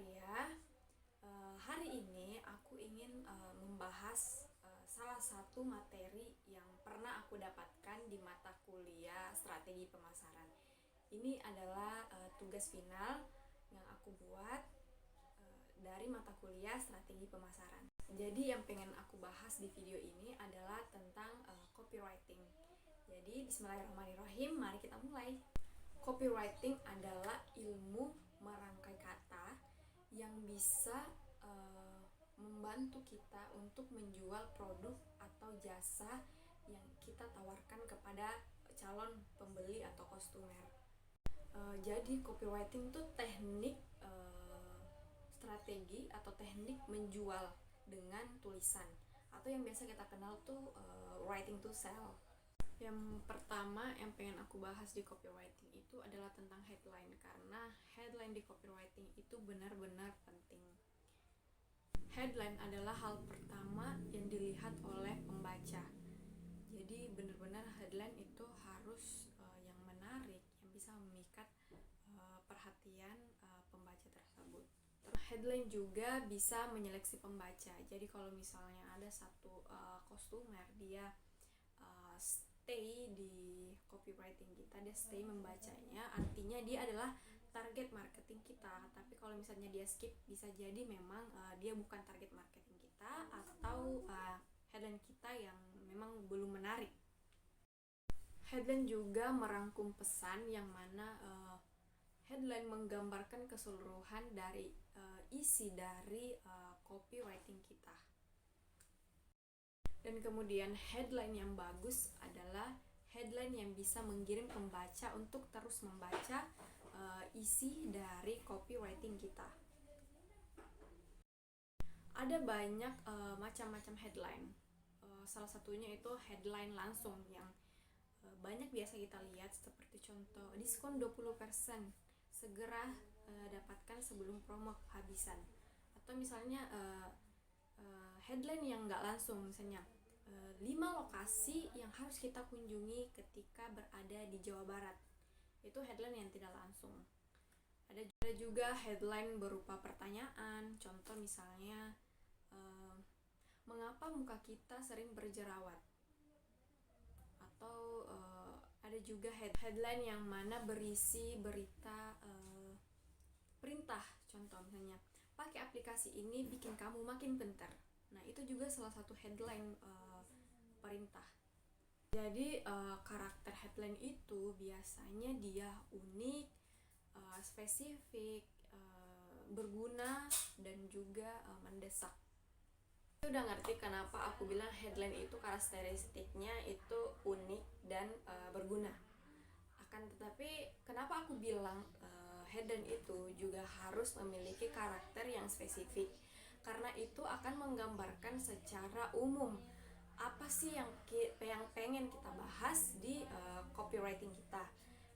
Maria. Hari ini aku ingin membahas salah satu materi yang pernah aku dapatkan di mata kuliah strategi pemasaran. Ini adalah tugas final yang aku buat dari mata kuliah strategi pemasaran. Jadi yang pengen aku bahas di video ini adalah tentang copywriting. Jadi bismillahirrahmanirrahim, mari kita mulai. Copywriting adalah ilmu merangkai kata yang bisa membantu kita untuk menjual produk atau jasa yang kita tawarkan kepada calon pembeli atau customer. Jadi copywriting itu teknik strategi atau teknik menjual dengan tulisan, atau yang biasa kita kenal tuh writing to sell. Yang pertama yang pengen aku bahas di copywriting itu adalah tentang headline, karena headline di copywriting itu benar-benar penting. Headline adalah hal pertama yang dilihat oleh pembaca. Jadi benar-benar headline itu harus yang menarik, yang bisa memikat perhatian pembaca tersebut. Headline juga bisa menyeleksi pembaca. Jadi kalau misalnya ada satu customer, dia stay di copywriting kita, dia stay membacanya, artinya dia adalah target marketing kita. Tapi kalau misalnya dia skip, bisa jadi memang dia bukan target marketing kita, atau headline kita yang memang belum menarik. Headline juga merangkum pesan, yang mana headline menggambarkan keseluruhan dari isi dari copywriting kita. Dan kemudian headline yang bagus adalah headline yang bisa menggiring pembaca untuk terus membaca isi dari copywriting kita. Ada banyak macam-macam headline. Salah satunya itu headline langsung yang banyak biasa kita lihat, seperti contoh diskon 20%, segera dapatkan sebelum promo kehabisan. Atau misalnya headline yang nggak langsung, misalnya 5 lokasi yang harus kita kunjungi ketika berada di Jawa Barat. Itu headline yang tidak langsung. Ada juga headline berupa pertanyaan, contoh misalnya mengapa muka kita sering berjerawat. Atau ada juga headline yang mana berisi berita perintah, contoh misalnya pakai aplikasi ini bikin kamu makin pintar. Nah, itu juga salah satu headline perintah. Jadi karakter headline itu biasanya dia unik, spesifik, berguna, dan juga mendesak. Udah ngerti kenapa aku bilang headline itu karakteristiknya itu unik dan berguna. Akan tetapi kenapa aku bilang headline itu juga harus memiliki karakter yang spesifik, karena itu akan menggambarkan secara umum apa sih yang pengen kita bahas di copywriting kita.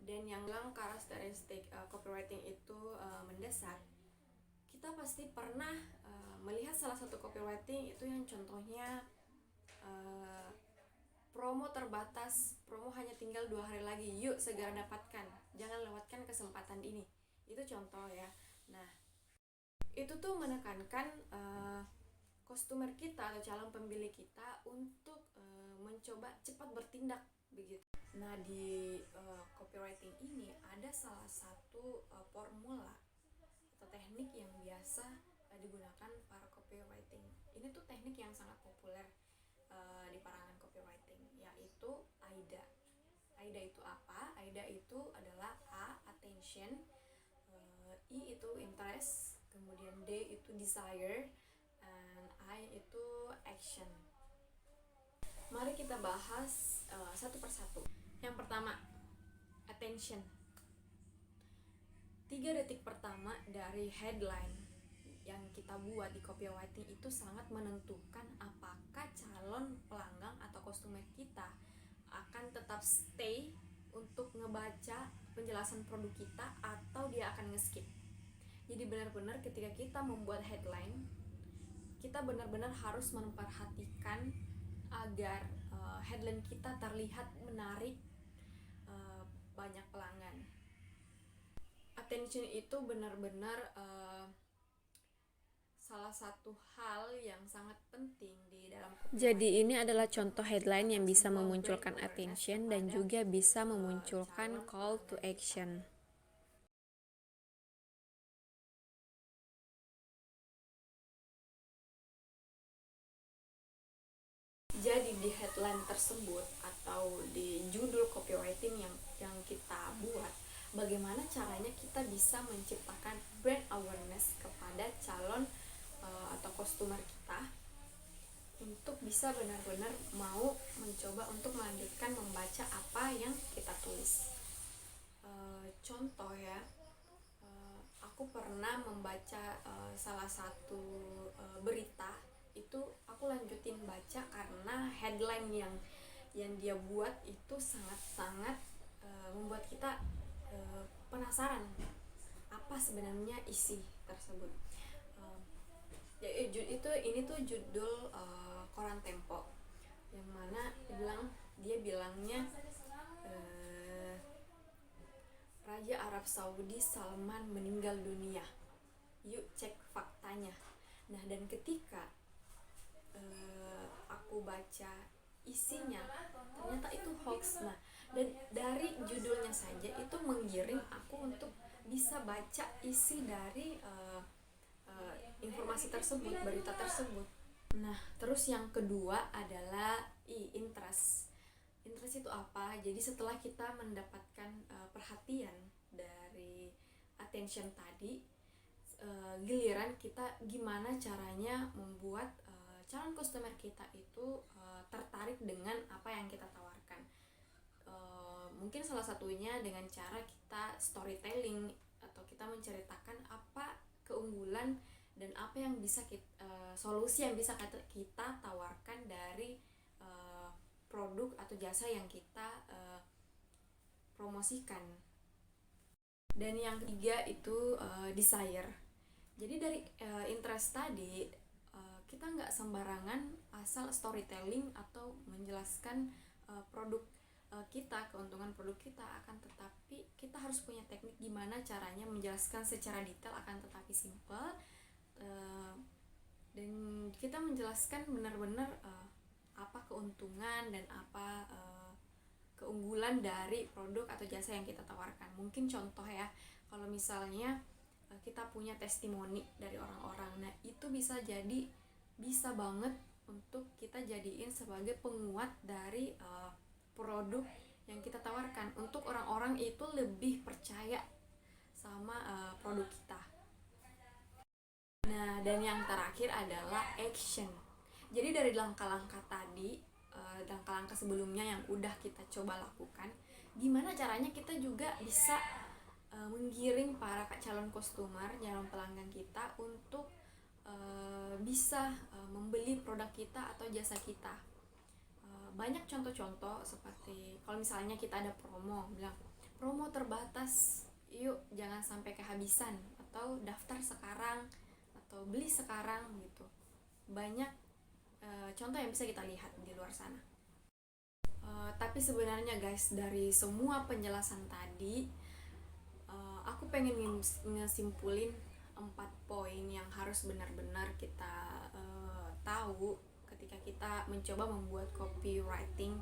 Dan yang bilang karakteristik copywriting itu mendesak, kita pasti pernah melihat salah satu copywriting itu yang contohnya promo terbatas, promo hanya tinggal 2 hari lagi, yuk segera dapatkan, jangan lewatkan kesempatan ini. Itu contoh ya. Nah, itu tuh menekankan customer kita atau calon pembeli kita untuk mencoba cepat bertindak begitu. Nah, di copywriting ini ada salah satu formula atau teknik yang biasa digunakan para copywriting. Ini tuh teknik yang sangat populer di kalangan copywriting, yaitu AIDA. AIDA itu apa? AIDA itu adalah A, attention, I itu interest, kemudian D itu desire, dan I itu action. Mari kita bahas satu persatu. Yang pertama, attention. 3 detik pertama dari headline yang kita buat di copywriting itu sangat menentukan apakah calon pelanggan atau customer kita akan tetap stay untuk ngebaca penjelasan produk kita atau dia akan nge-skip. Jadi benar-benar ketika kita membuat headline, kita benar-benar harus memperhatikan agar headline kita terlihat menarik banyak pelanggan. Attention itu benar-benar salah satu hal yang sangat penting di dalam Jadi ini adalah contoh headline yang bisa memunculkan attention dan juga bisa memunculkan call to action. Jadi di headline tersebut atau di judul copywriting yang kita buat, bagaimana caranya kita bisa menciptakan brand awareness kepada calon atau customer kita untuk bisa benar-benar mau mencoba untuk melanjutkan membaca apa yang kita tulis. Contoh ya, aku pernah membaca salah satu berita itu, aku lanjutin baca karena headline yang dia buat itu sangat-sangat membuat kita penasaran apa sebenarnya isi tersebut. Ini tuh judul koran Tempo, yang mana dia bilangnya Raja Arab Saudi Salman meninggal dunia, yuk cek faktanya. Nah, dan ketika aku baca isinya, ternyata itu hoax. Nah, dan dari judulnya saja itu menggiring aku untuk bisa baca isi dari informasi tersebut, berita tersebut. Nah, terus yang kedua adalah interest. Interest itu apa? Jadi setelah kita mendapatkan perhatian dari attention tadi, giliran kita gimana caranya membuat calon customer kita itu tertarik dengan apa yang kita tawarkan. Mungkin salah satunya dengan cara kita storytelling, atau kita menceritakan apa keunggulan dan apa yang bisa solusi yang bisa kita tawarkan dari produk atau jasa yang kita promosikan. Dan yang ketiga itu desire. Jadi dari interest tadi, kita nggak sembarangan asal storytelling atau menjelaskan produk kita, keuntungan produk kita, akan tetapi kita harus punya teknik gimana caranya menjelaskan secara detail akan tetapi simple, dan kita menjelaskan benar-benar apa keuntungan dan apa keunggulan dari produk atau jasa yang kita tawarkan. Mungkin contoh ya, kalau misalnya kita punya testimoni dari orang-orang, nah itu bisa banget untuk kita jadiin sebagai penguat dari produk yang kita tawarkan, untuk orang-orang itu lebih percaya sama produk kita. Nah, dan yang terakhir adalah action. Jadi dari langkah-langkah tadi, langkah-langkah sebelumnya yang udah kita coba lakukan, gimana caranya kita juga bisa menggiring para calon customer, calon pelanggan kita untuk bisa membeli produk kita atau jasa kita. Banyak contoh-contoh, seperti kalau misalnya kita ada promo, bilang promo terbatas, yuk jangan sampai kehabisan, atau daftar sekarang, atau beli sekarang gitu. Banyak contoh yang bisa kita lihat di luar sana. Tapi sebenarnya guys, dari semua penjelasan tadi, aku pengen ngesimpulin 4 poin yang harus benar-benar kita tahu ketika kita mencoba membuat copywriting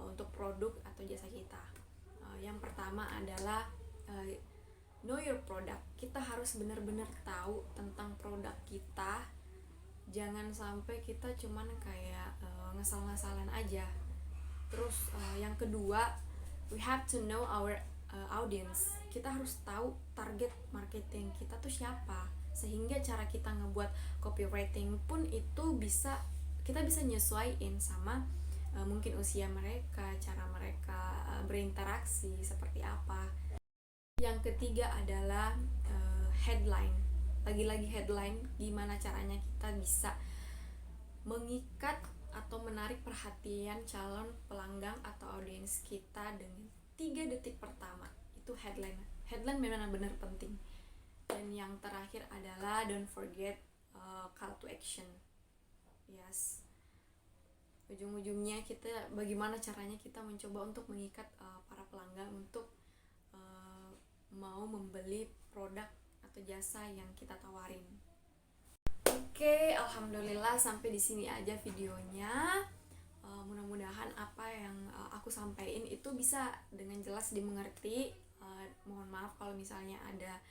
untuk produk atau jasa kita. Yang pertama adalah know your product. Kita harus benar-benar tahu tentang produk kita. Jangan sampai kita cuman kayak ngasal-ngasalan aja. Terus yang kedua, we have to know our audience. Kita harus tahu target marketing kita tuh siapa, sehingga cara kita ngebuat copywriting pun itu kita bisa nyesuaiin sama mungkin usia mereka, cara mereka berinteraksi seperti apa. Yang ketiga adalah headline. Lagi-lagi headline, gimana caranya kita bisa mengikat atau menarik perhatian calon pelanggan atau audiens kita dengan 3 detik pertama. Itu headline. Headline benar-benar penting. Dan yang terakhir adalah don't forget call to action. Yes. Ujung-ujungnya kita bagaimana caranya kita mencoba untuk mengikat para pelanggan untuk mau membeli produk atau jasa yang kita tawarin. Oke, alhamdulillah sampai di sini aja videonya. Mudah-mudahan apa yang aku sampaikan itu bisa dengan jelas dimengerti. Mohon maaf kalau misalnya ada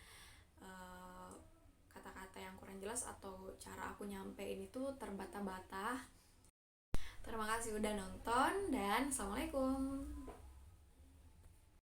kata-kata yang kurang jelas atau cara aku nyampein itu terbata-bata. Terima kasih udah nonton dan assalamualaikum.